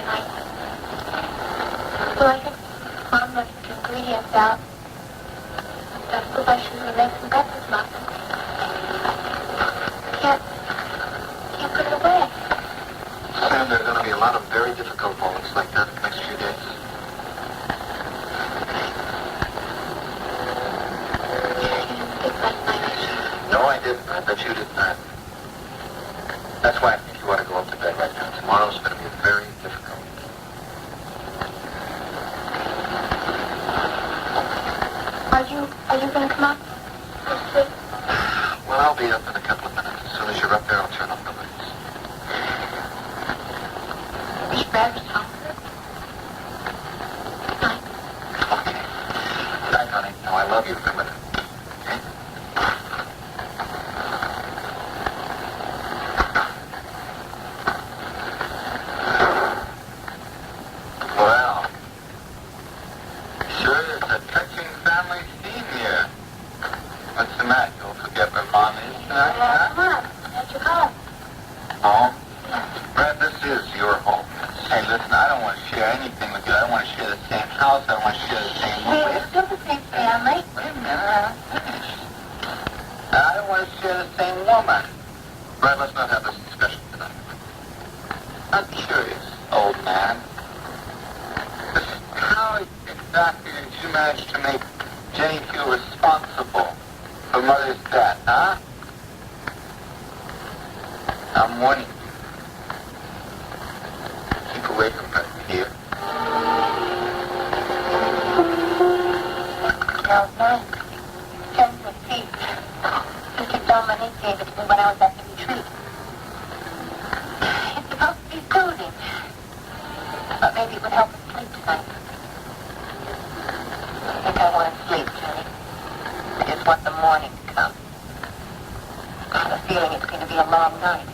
tonight. Well, I think Mom left the ingredients out. Just so I should make some breakfast muffins. Can't put it away. Sam, there are going to be a lot of very difficult moments like that in the next few days. No, I didn't. I bet you did not. That's why I think you ought to go up to bed right now. Tomorrow's going to be very difficult. Are you going to come up? Well, I'll be up in a couple of minutes. As soon as you're up there, I'll turn off the lights. Is Brad hungry? Okay. Night, honey. Now, I love you. Remember that. Okay? Well, sure is a touching family scene here. What's the matter? You'll forget where Mom is tonight, huh? Come on. That's your home. Home? Brad, this is your home. Hey, listen, I don't want to share anything with you. I don't want to share the same house. I don't want to share the same room. We're still the same family. Wait a minute. I don't want to share the same woman. Brad, let's not have this discussion tonight. I'm curious, old man. How exactly did you manage to make Jenny feel responsible for Mother's death, huh? I'm warning you. Keep away from her here. No. Jen's a thief. Sister Dominique gave it to me when I was at the retreat. It's supposed to be soothing. But maybe it would help us sleep tonight. I think I want to sleep, Jenny. I just want the morning to come. I have a feeling it's going to be a long night.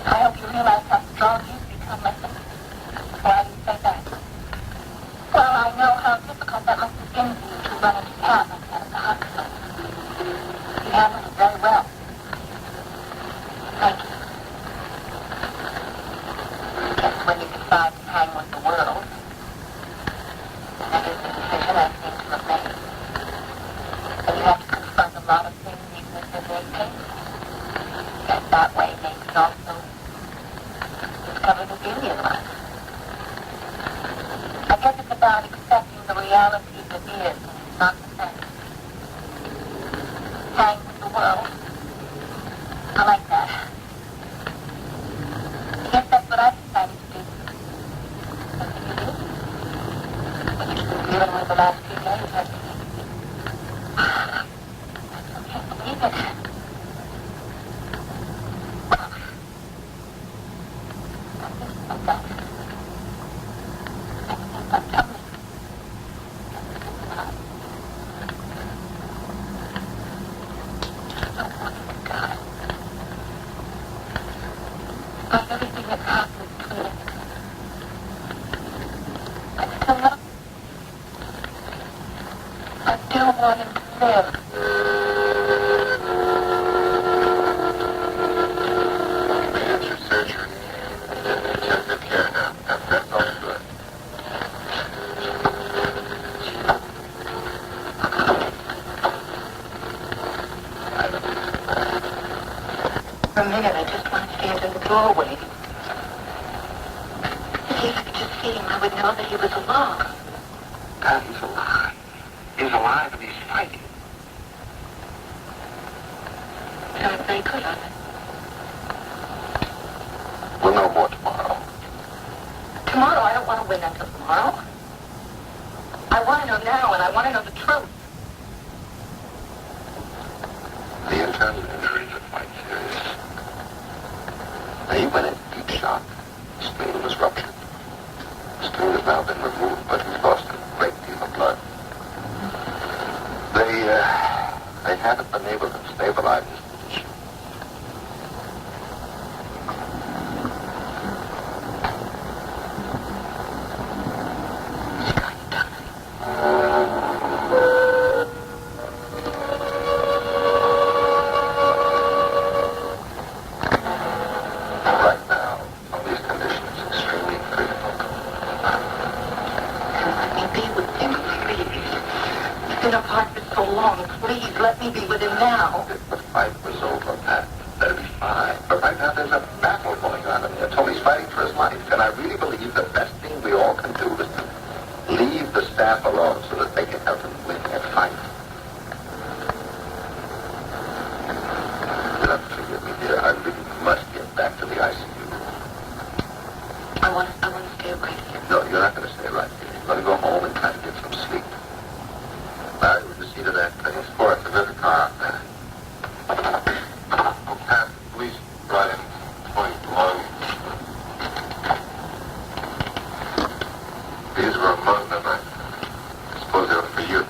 I hope you realize how strong you've become, listen. Why do you say that? Well, I know how difficult that must have been for you to run into Pat like that at the hospital. You handled it very well. Thank you. I guess when you decide to hang with the world, that is the decision I seem to have made. And you have to confront a lot of things even if they're very painful. And that way makes it also discover the beauty of life. I guess it's about accepting the reality that is, not the fact. Hang with the world. I like that. I guess that's what I decided to do. Something you do? What you've been dealing with the last few days, hasn't it? I can't believe it. Everything that happened to me. I still love him. I still want him to live. We had your surgery. Intensive care now. That's all good. For a minute, I just want to stand in the doorway. If I could just see him, I would know that he was alive. God, he's alive. He's alive and he's fighting. Sounds very good of it. We'll know more tomorrow. Tomorrow? I don't want to wait until tomorrow. I want to know now, and I want to know the truth. The internal injuries are quite serious. He went in deep shock. His spleen was ruptured. The spleen has now been removed, but he's lost a great deal of blood. They haven't been able to stabilize his position. He's going to die. Right now, on these conditions, been apart for so long. Please, let me be with him now. If the fight was over, Pat, that'd be fine. But right now there's a battle going on in there. Tony's fighting for his life. And I really believe the best thing we all can do is to leave the staff alone so that they can help him win their fight. You'll have to forgive me, dear. I really must get back to the ICU. I want to stay right here. No, you're not going to stay right here. You're going to go home and try to get some sleep. Larry, would you see to that, please? For us, there's a car out there. Oh, Pat, police brought in Tony's belongings. These were among them. I suppose they were for you.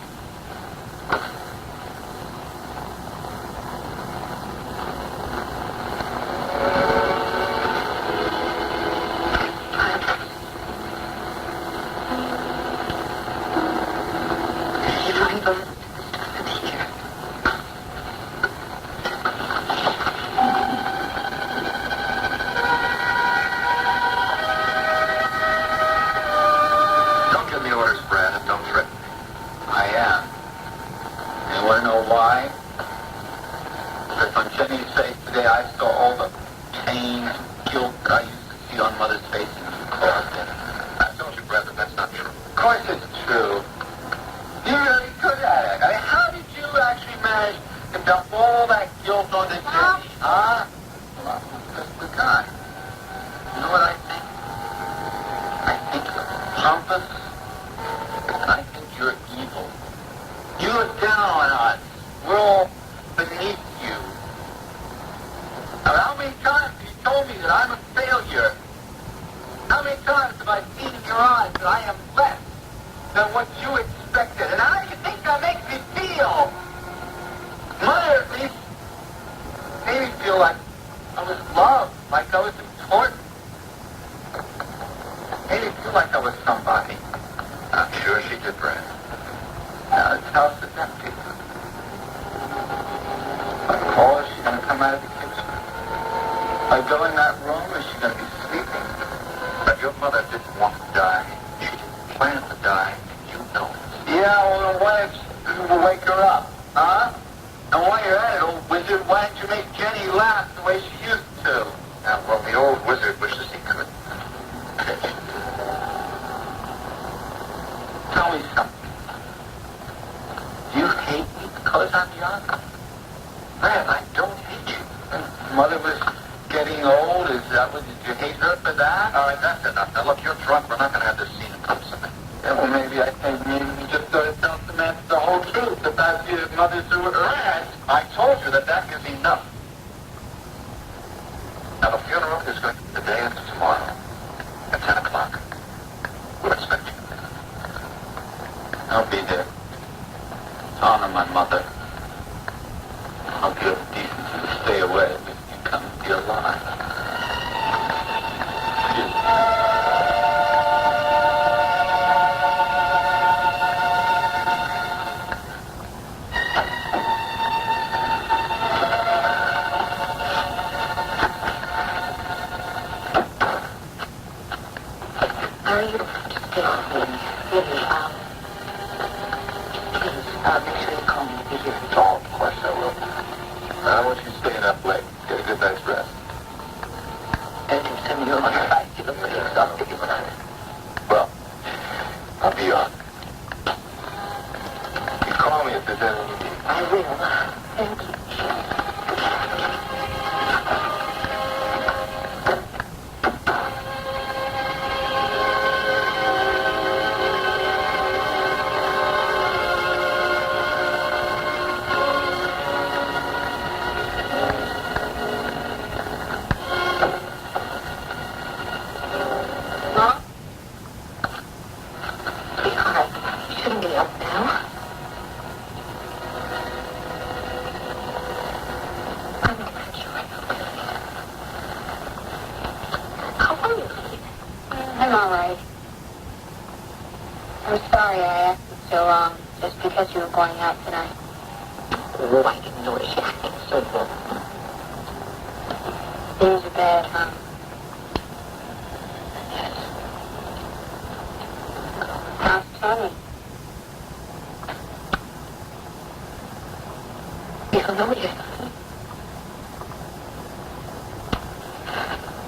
don't know yet.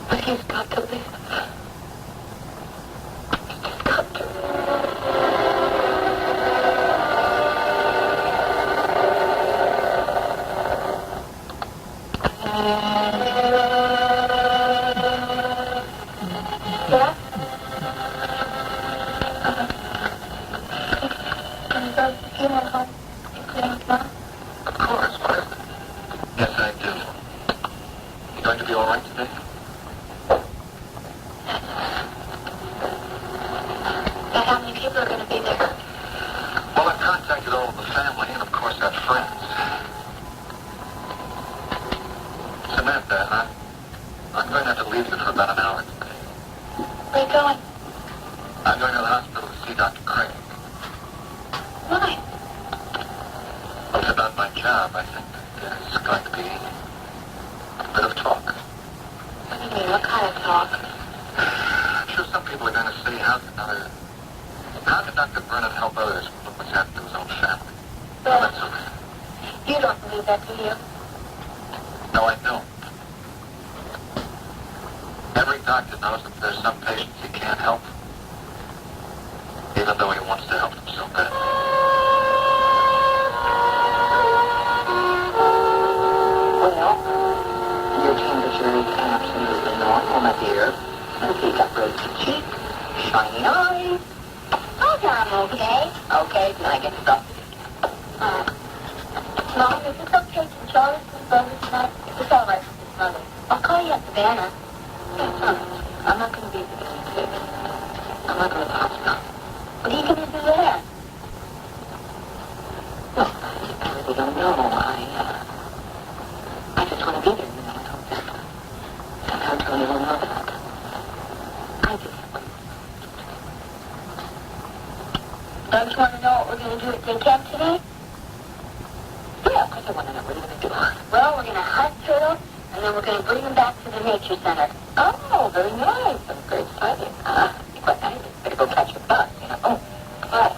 But he's got to live. He's got to. Yeah? Can you go to the funeral home? Of course, what is it? Yes, I do. You going to be all right today? How many people are going to be there? Well, I've contacted all of the family and, of course, our friends. Samantha, I'm going to have to leave you for about an hour today. Where are you going? I'm going to the hospital to see Dr. Craig. Why? Well, it's about my job. I think there's going to be a bit of talk. What do you mean? What kind of talk? I'm sure some people are going to say, how can Dr. Vernon help others with what's happened to his own family? Well, that's okay. You don't believe that, do you? No, I don't. Every doctor knows that there's some patients he can't help, even though he wants to help them so bad. Well, your temperature is absolutely normal, my dear. And you got rosy cheeks, shiny eyes. Oh, I'm okay. Okay, then I get stuff. Mom, is this okay? Can Charlie sleep over tonight? It's all right with his mother. I'll call you at the banner. Yes, I'm not going to be sick. I'm not going to the hospital. What are you going to do there? Well, I really don't know. I just want to be there, you know. I hope that somehow Tony will know that. I just... Don't you want to know what we're going to do at day camp today? Yeah, of course I want to know. What are you going to do? Well, we're going to hunt turtles, and then we're going to bring them back to the nature center. Oh, very nice. That's very exciting. Quite nice. Better go catch your bus, you know. Oh, right.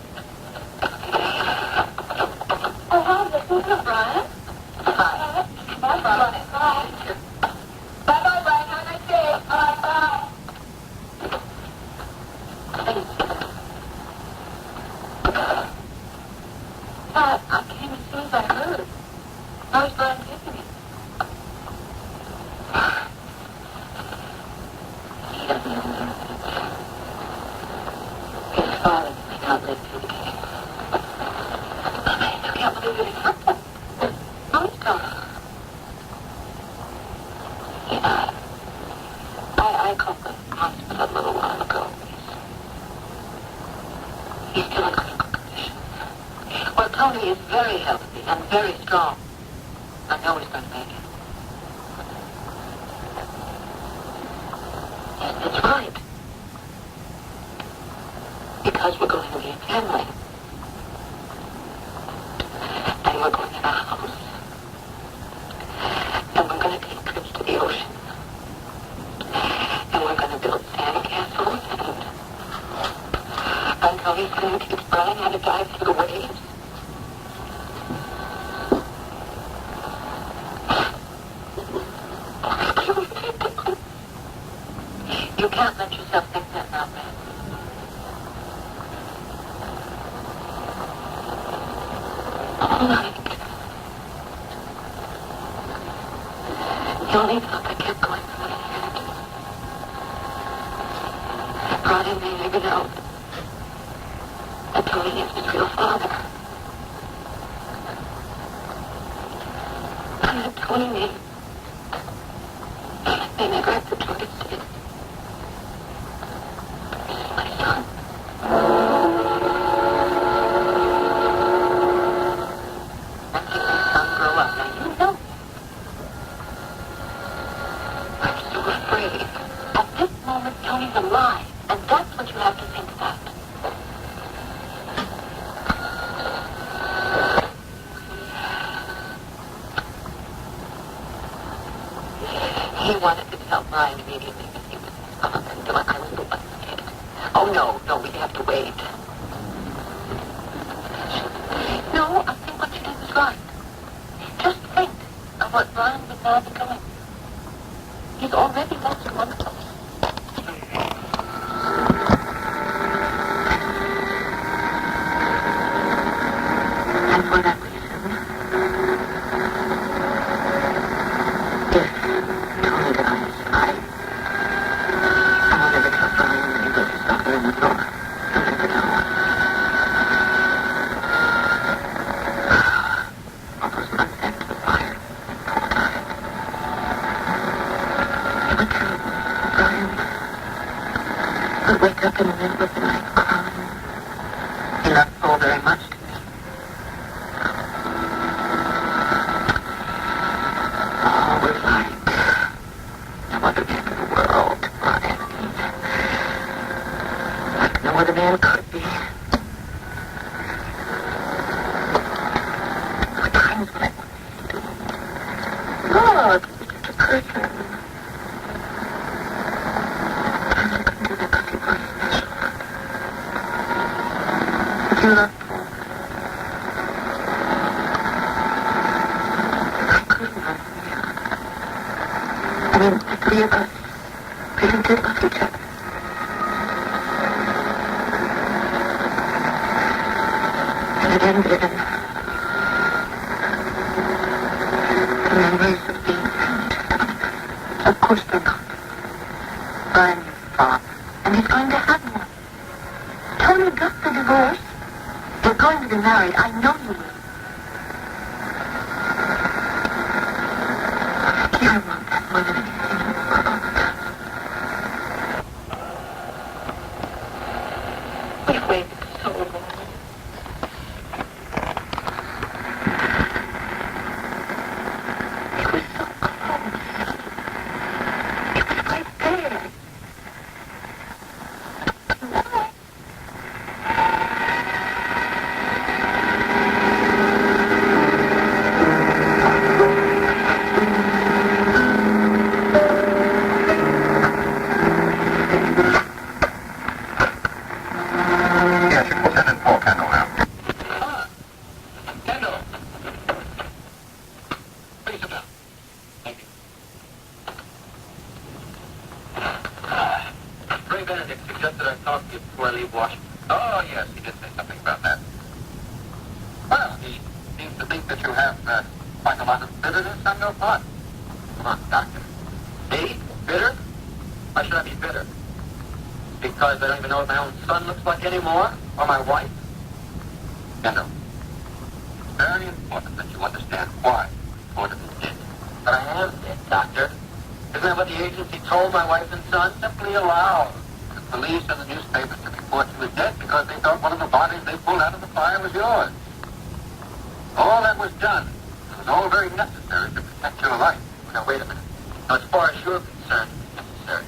Oh, hi, this is Brian. Hi. Bye, Brian. Bye. Bye-bye, Brian. Have a nice day. Bye. I came as soon as I heard. How's Brian taking it? He doesn't know anything. His father may not live through the game. I can't believe it happened. How is Tony? Yeah. I called the hospital a little while ago. He's still in critical condition. Well, Tony is very healthy and very strong. I know he's going to make it. Yes, that's right. Because we're going to be a family. And we're going to the house. And we're going to take trips to the ocean. And we're going to build sandcastles. And Tony's going to teach Brian how to dive through the waves. You can't let yourself think that now, man. All right. The only thought that kept going through my head. Brian may never know that Tony is his real father. And that Tony may never have the choice to. My son. Watching my son grow up. Now you know. I'm so afraid. At this moment, Tony's alive. And that's what you have to think about. He wanted to tell Brian immediately that he was his father. So I was the one who did. Oh, no, we have to wait. No, I think what you did was right. Just I'll be going. He's already lost one of us. And for that reason, if Tony dies, I will never tell Brian that he put his daughter in the door. He'll never know. All those months after the fire, full time. It was true. Brian would wake up in the middle of the night crying. He loved Paul very much. What a man could be. What times when I want to do? Look, it just occurred to me. Times I couldn't do that because he was special. Would you love Paul? I couldn't love him. I mean, the three of us really did love each other. It ended in the memories of being friends. Of course they're not. Brian is father, and he's going to have one. Tony got the divorce. You're going to be married. I know you will. I want that more than anything in the world. We've waited so long. Anymore, or my wife? Kendall, very important that you understand why Courtney did. But I am dead, Doctor. Isn't that what the agency told my wife and son? Simply allowed the police and the newspapers to report you as dead because they thought one of the bodies they pulled out of the fire was yours. All that was done. It was all very necessary to protect your life. Now, wait a minute. Now, as far as you're concerned, it's necessary.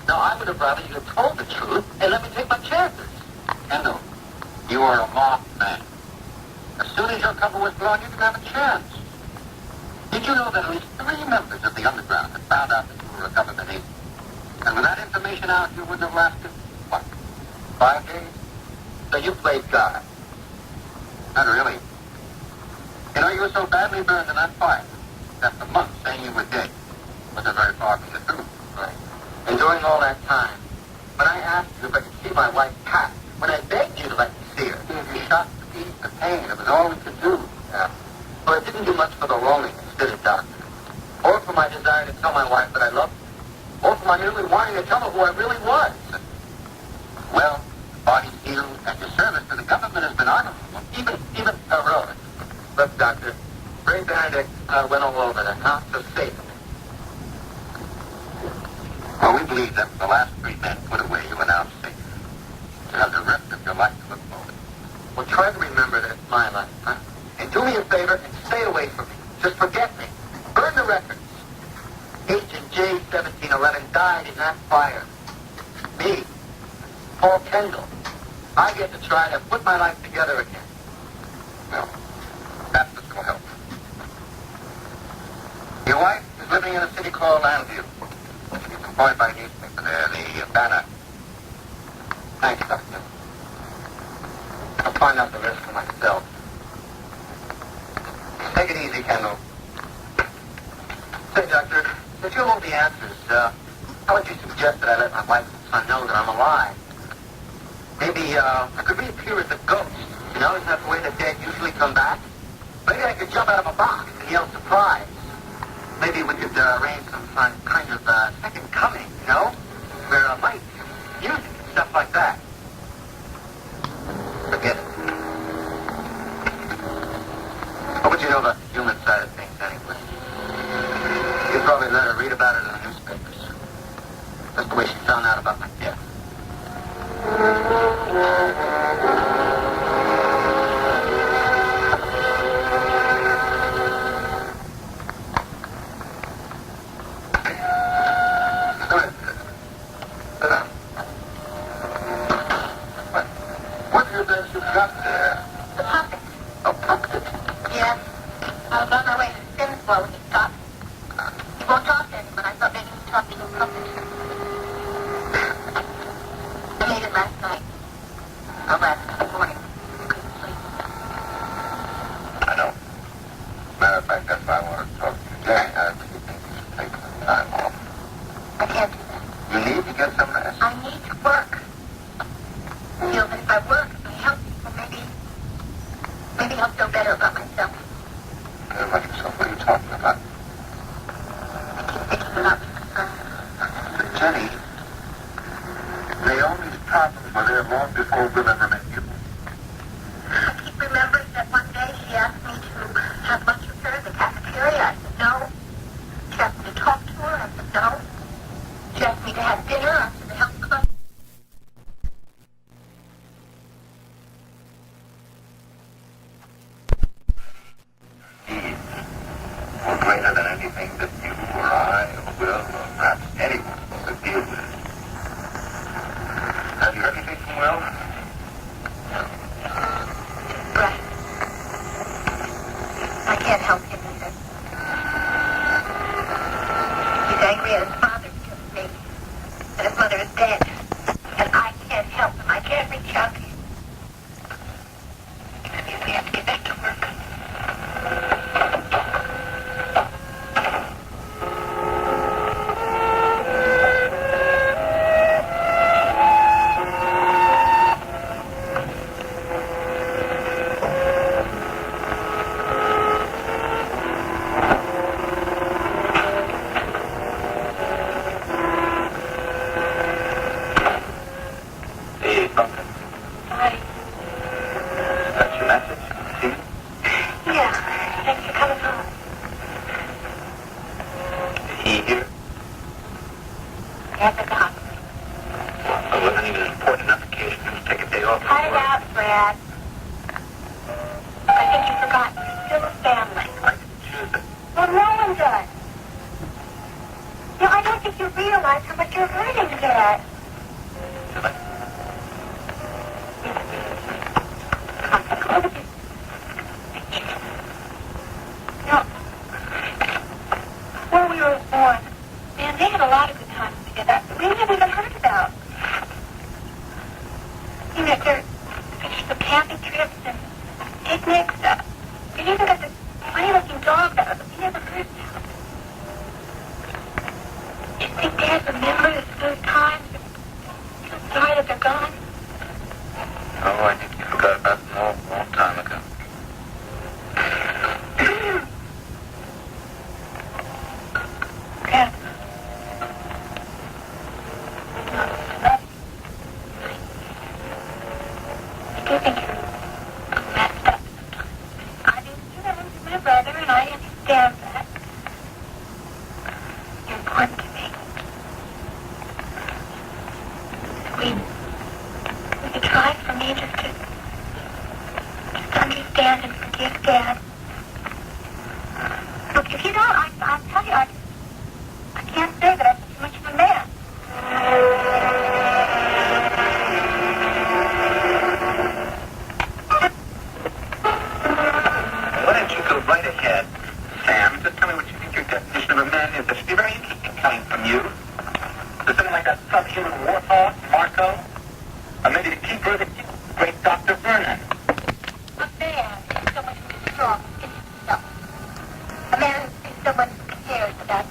Now, I would have rather you had told the truth and let me take my chances. Kendall, you are a mob man. As soon as your cover was blown, you didn't have a chance. Did you know that at least 3 members of the underground had found out that you were a government agent? And with that information out, you wouldn't have lasted, what, 5 days? So you played God. Not really. You know, you were so badly burned in that fire that the month saying you were dead wasn't very far from the truth. Right. And during all that time, when I asked you if I could see my wife, Kathy, when I begged you to let me see her, you shot to ease the pain. It was all we could do. Yeah. Well, it didn't do much for the loneliness, did it, Doctor? Or for my desire to tell my wife that I loved her. Or for my merely wanting to tell her who I really was. Well, the body's healed, and your service to the government has been honorable, even heroic. Look, Doctor, Ray Benedict went all over the house to save me. Well, we believe that the last 3 men put away, you are now safe. You have the rest of your life to look forward. Well, try to remember that it's my life, huh? And do me a favor and stay away from me. Just forget me. Burn the records. Agent J1711 died in that fire. Me, Paul Kendall, I get to try to put my life together again. Well, that's what's going to help. Your wife is living in a city called Landview. She's employed by a newspaper there, the Banner. Thanks, Doctor. I'll find out the rest for myself. Take it easy, Kendall. Say, Doctor, since you know the answers, how would you suggest that I let my wife and son know that I'm alive? Maybe, I could reappear as a ghost. You know, isn't that the way the dead usually come back? Maybe I could jump out of a box and yell surprise. Maybe we could arrange some kind of second coming, you know? Where lights, music, and stuff like that. Forget it. What would you know about the human side of things, anyway? You'd probably let her read about it in the newspapers. That's the way she found out about my death. What is this you've got there? The puppet. A puppet? Yes. I was on my way to Sinslow when he stopped. He won't talk to anyone. I thought maybe he'd talk to the puppet. I made it last night. Or last morning. Couldn't sleep. I know. Matter of fact, that's why I want to talk to you today. I think you should take some time off. I can't do that. You need to get some rest. I need to work. I feel that if I work, if I help people, maybe I'll feel better about myself. Better about yourself? What are you talking about? I keep thinking about my son. Jenny, Naomi's problems were there long before Will ever met you. I keep remembering that one day she asked me to have lunch with her in the cafeteria. I said no. She asked me to talk to her. I said no. She asked me to have dinner after the health club. Needs were greater than anything that you or I or Will or perhaps anyone could deal with. Have you heard anything from Will? Right. I can't help him either. He's angry at his father because of me. And his mother is dead. And I can't help him. I can't reach out to him. Excuse me, I have to get back to work. Hey, Bunker. Hi. That's your message? See? Yeah. Thanks for coming home. Is he here? Yes, at the hospital. It wasn't even an important enough occasion for him to take a day off from Cut it work. out, Brad. I think you forgot. We're still a family. I didn't choose it. Well, no one does. I don't think you realize how much you're hurting yet. Did I? Where we were born, man, they had a lot of good times together. We never even heard about. You know, there's the camping trips and picnics. They even got this funny-looking dog that we never heard about. Do you think Dad remembers those times? I'm sorry that they're gone. Oh, I think you forgot about them a long time ago. Yeah. I do think you're messed up. I mean, you know, he's my brother, and I understand that. You're important to me. We could try for me just to understand and forgive Dad. Look, if you don't, I'll tell you, I can't say that I'm too much of a man. Why don't you go right ahead, Sam? Just tell me what you think your definition of a man is. This would be very interesting coming from you. Is something like a subhuman warthog, Marco? Or maybe the keeper of the great Dr. Vernon? A man is someone who's strong in himself. A man is someone who cares about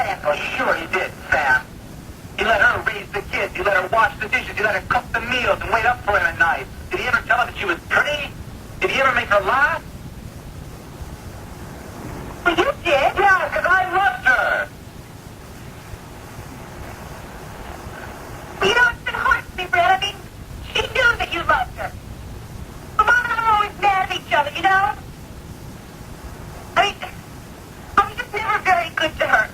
him. Oh, sure he did, Sam. He let her raise the kids. He let her wash the dishes. He let her cook the meals and wait up for him at night. Did he ever tell her that she was pretty? Did he ever make her laugh? Well, you did. Yeah, because I loved her. Well, you know, it's been hard for me, Brad. I mean, she knew that you loved her. But Mom and I are always mad at each other, you know? I mean, I was just never very good to her.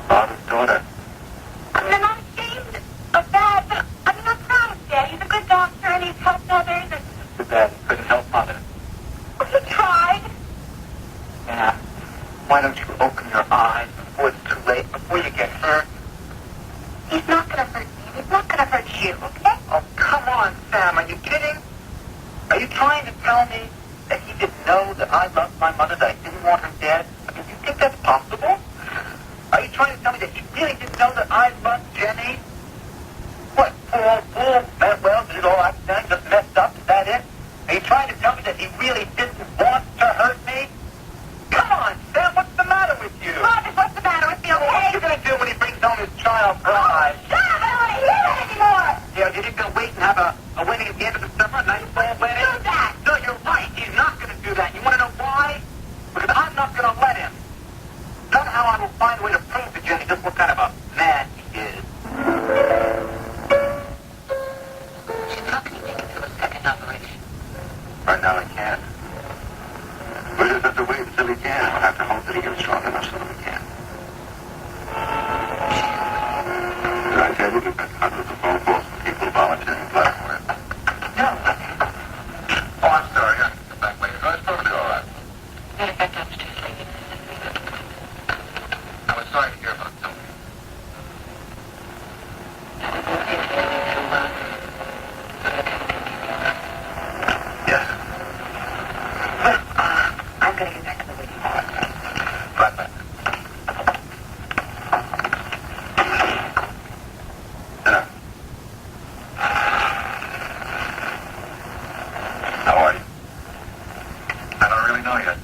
Father's daughter. I mean, I'm not ashamed of that, but I mean, I'm proud of Dad. He's a good doctor and he's helped others. And Too bad he couldn't help Mother. well, he tried. Yeah. Why don't you open your eyes before it's too late, before you get hurt? He's not going to hurt me. He's not going to hurt you, okay? Oh, come on, Sam. Are you kidding? Are you trying to tell me that he didn't know that I loved my mother, that I didn't want her dead? I mean, do you think that's possible? Are you trying to tell me that he really didn't know that I loved Jenny? What, poor old fool meant well, did it all accidentally, just messed up? Is that it? Are you trying to tell me that he really didn't want to hurt me? Come on, Sam, what's the matter with you? Father, what's the matter with me, What are okay? you going to do when he brings home his child bride? Shut up! I don't want to hear that anymore! Yeah, you're just going to wait and have a wedding at the end of the summer, a nice full wedding? Do that! No, you're right. He's not going to do that. You want to know why? Because I'm not going to let him. Somehow I will find a way to prove to Jenny just what kind of a man he is. She's not going to make it through a second operation. Right now he can't. We just have to wait until he can. We'll have to hope that he gets strong enough so that we can. Did I tell you we've got hundreds of phone calls from people volunteering blood for it? No. Oh, I'm sorry. I can come back later. No, it's perfectly all right. Matter of fact, I was just thinking. I was sorry to hear about something. Yes. I'm going to get back to the waiting room. Right back. Dinner. How are you? I don't really know yet.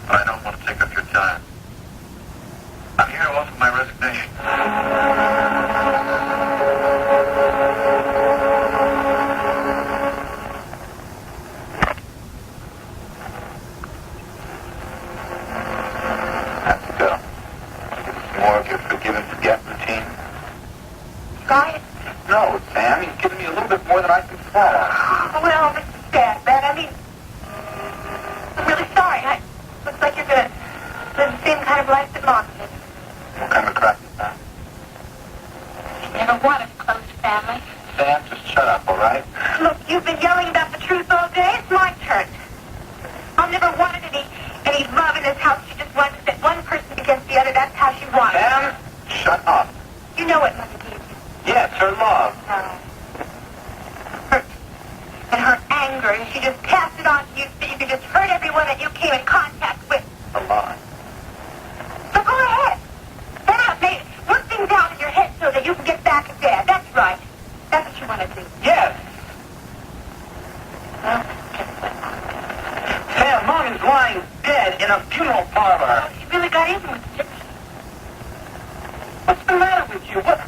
But I don't want to take up your time. I'm here to offer my resignation. Have to go. More of your forgive and forget routine. Try it. No, Sam, you've given me a little bit more than I can swallow. Well, this is bad, Brad. I mean, I'm really sorry. Looks like you're going to live the same kind of life that Mom did. What kind of a crack is that? She never wanted a close family. Sam, just shut up, all right? Look, you've been yelling about the truth all day. It's my turn. Mom never wanted any love in this house. She just wanted to set one person against the other. That's how she wanted it. Sam, shut up. You know what Mother gave you. Yes, her love. Hurt. And her anger. And she just passed it on to you so you could just hurt everyone that you came in contact with. A lie. So go ahead. Then work things out in your head so that you can get back at Dad. That's right. That's what you want to do. Yes. Well, Sam, Mom is lying dead in a funeral parlor. she really got even with it. What's the matter with you? What?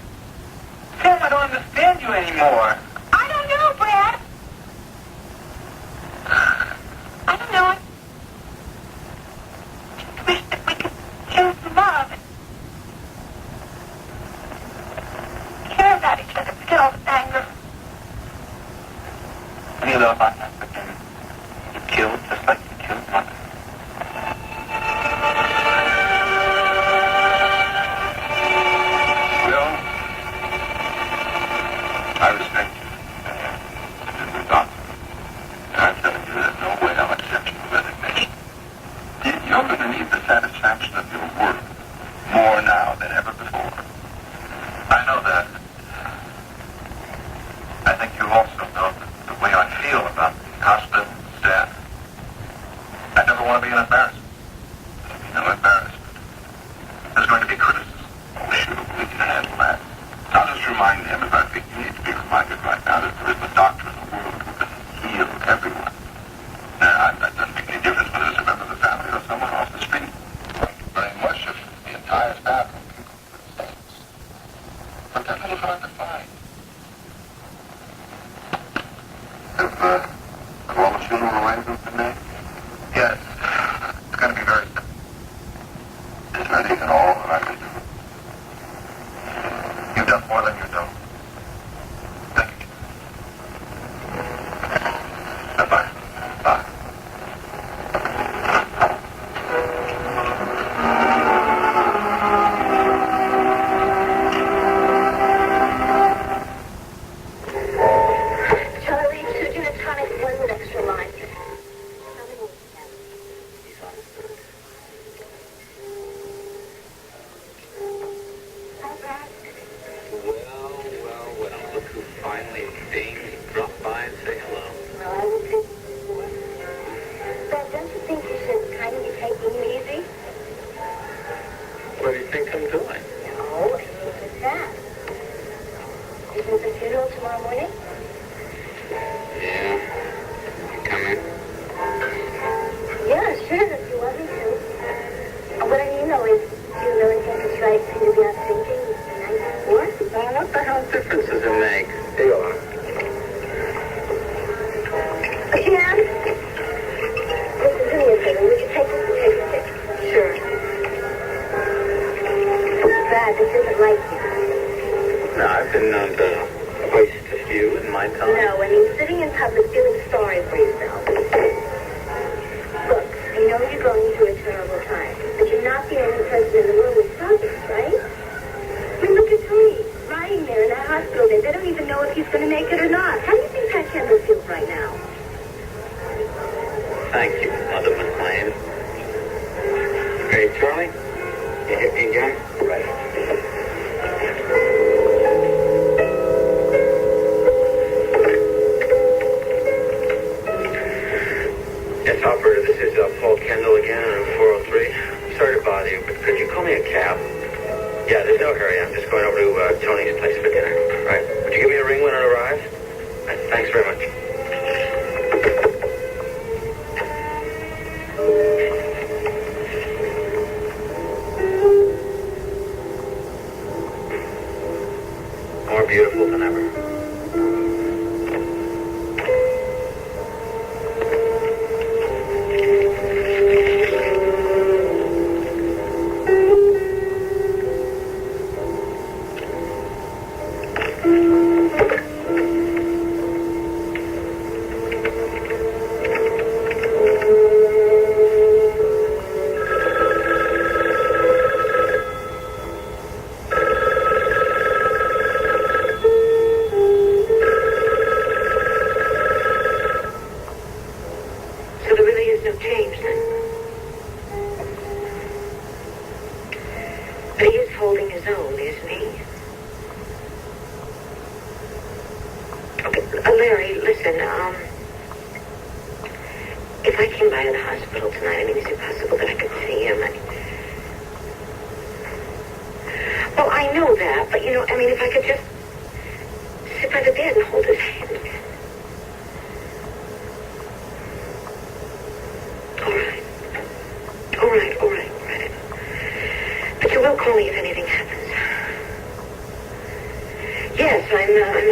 Sam, I don't understand you anymore. I don't know, Brad. I don't know. I wish that we could choose love and care about each other, forget all the anger. Any love I have for him, you killed just like you killed Mother. Will, I respect you. As a doctor. And I'm telling you, there's no way I'll accept your resignation. You're going to need the satisfaction of your work more now than ever before. I know that. I think you also know the way I feel about the hospital and staff. I never want to be an embarrassment. There'll be no embarrassment. There's going to be criticism. Oh, sure, we can handle that. I'll just remind him, as I think you need to be reminded right now, that there is a doctor in the world who can heal everyone. Now, that doesn't make any difference whether it's a member of the Not quite a few in my time. No, I mean, sitting in public feeling sorry for yourself. Look, I know you're going through a terrible time, but you're not the only person in the room with problems, right? I mean, look at Tony, lying there in that hospital bed. They don't even know if he's going to make it or not. How do you think that Kendall feels right now? Thank you, Mother Mclain. Hey, Charlie? You hit me again? Right. Yes, operator, this is Paul Kendall again on 403. Sorry to bother you, but could you call me a cab? Yeah, there's no hurry. I'm just going over to Tony's place for dinner. Right. Would you give me a ring when it arrives? Right, thanks very much. More beautiful than ever.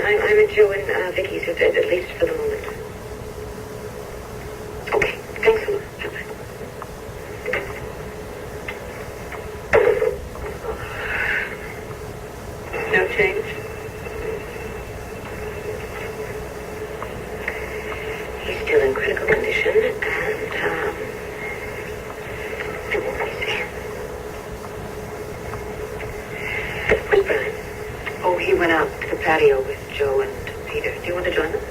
I'm at Joe and Viki's, at least for the moment. Okay, thanks a lot. Bye-bye. No change? He's still in critical condition, and I won't be there. Where's Brian? Oh, he went out to the patio with Joe and Peter. Do you want to join them?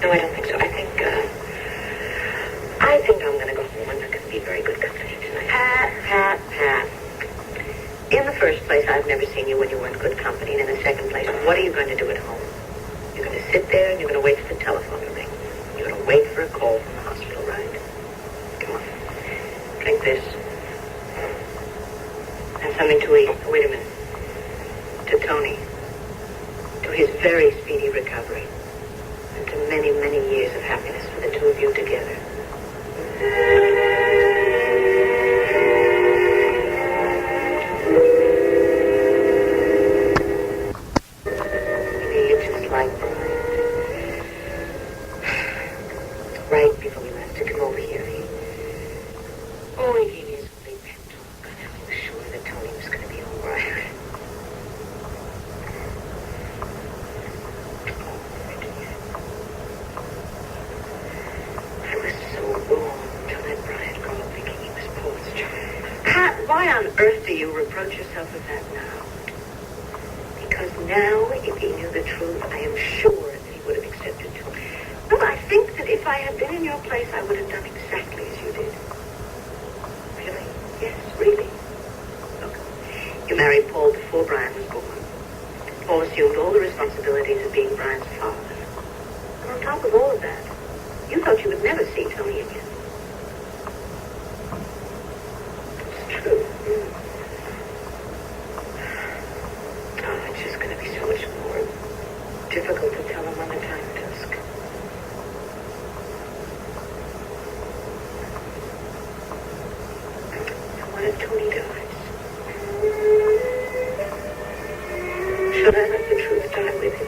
No, I don't think so. I think I'm going to go home. I'm not going to be very good company tonight. Pat. In the first place, I've never seen you when you weren't good company. And in the second place, what are you going to do at home? You're going to sit there and you're going to wait for the telephone to ring. You're going to wait for a call from the hospital, right? Come on. Drink this. Have something to eat. Wait a minute. To Tony. To his very speedy recovery. And to many, many years of happiness for the two of you together. Maybe you're just like Brian. Right before we left to come over here, he gave me his big pep talk. And I was sure that Tony was going to be all right. Why on earth do you reproach yourself with that now? Because now, if he knew the truth, I am sure that he would have accepted you. Well, I think that if I had been in your place, I would have done exactly as you did. Really? Yes, really. Look, you married Paul before Brian was born. Paul assumed all the responsibilities of being Brian's father. And on top of all of that, you thought you would never see Tony again. True. Oh, it's just going to be so much more difficult to tell him when the time dusk. So what if Tony dies? Should I let the truth die with him?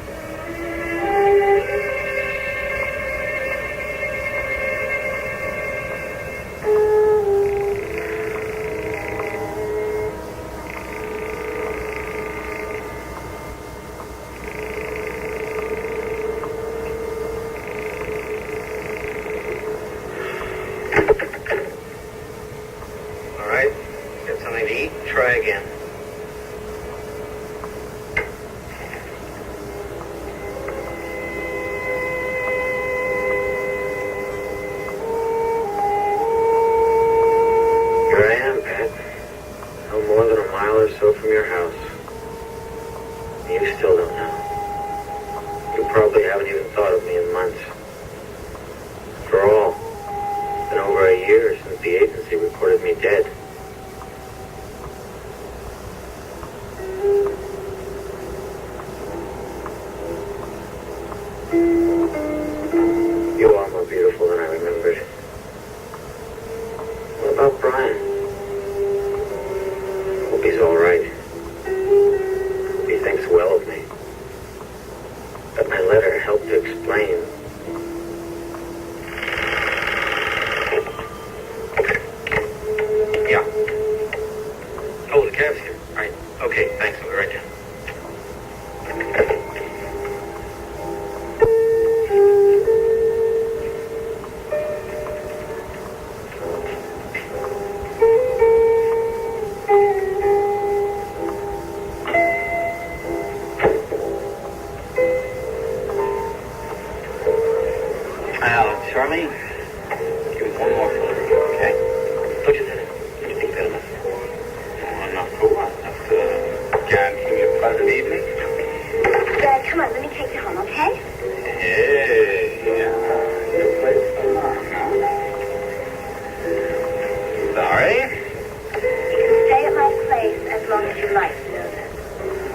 sorry. You can stay at my place as long as you like, Susan.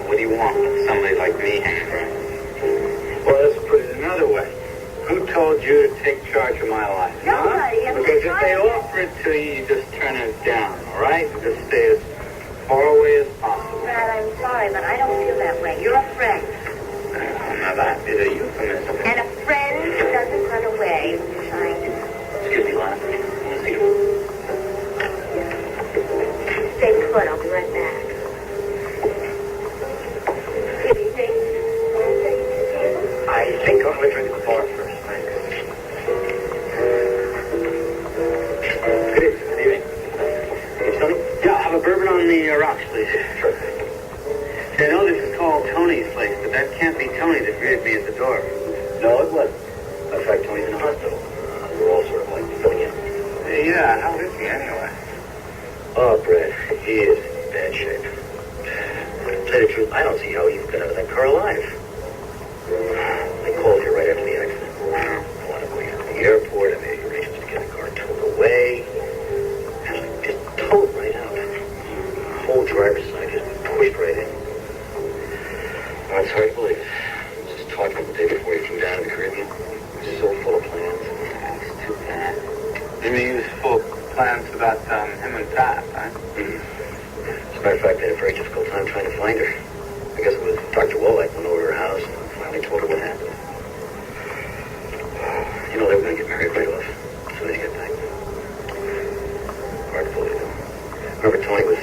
What do you want with somebody like me hanging around? Well, let's put it another way. Who told you to take charge of my life? Nobody. Huh? Because if they offer it to you, you just turn it down, all right? Just stay as far away as possible. Brad, I'm sorry, but I don't feel that way. You're a friend. Now that is a euphemism. And a friend doesn't run away when you're trying to. Excuse me, Lana. Stay put. I'll be right back. Good evening. I think I'll have a drink at the bar first, thanks. Good evening. Tony? Yeah, I'll have a bourbon on the rocks, please. Sure. See, I know this is called Tony's place, but that can't be Tony that greeted me at the door. No, it wasn't. In fact, Tony's in the hospital. We're all sort of like filling in. Hey, yeah, how is he anyway? Oh, Brad, he is in bad shape. To tell you the truth, I don't see how he got out of that car alive. They called here right after the accident. I want to go to the airport. I made arrangements to get the car towed away. And I just towed right out. The whole driver's side just pushed right in. Oh, it's hard to believe. I was just talking the day before he flew down to the Caribbean. He was so full of plans. It's too bad. You mean he was full of plans about him and Pat, huh? Mm-hmm. As a matter of fact, I had a very difficult time trying to find her. I guess it was Dr. Wolek went over to her house and finally told her what happened. You know, they were going to get married right off as soon as he got back. Hard to believe. Remember, Tony was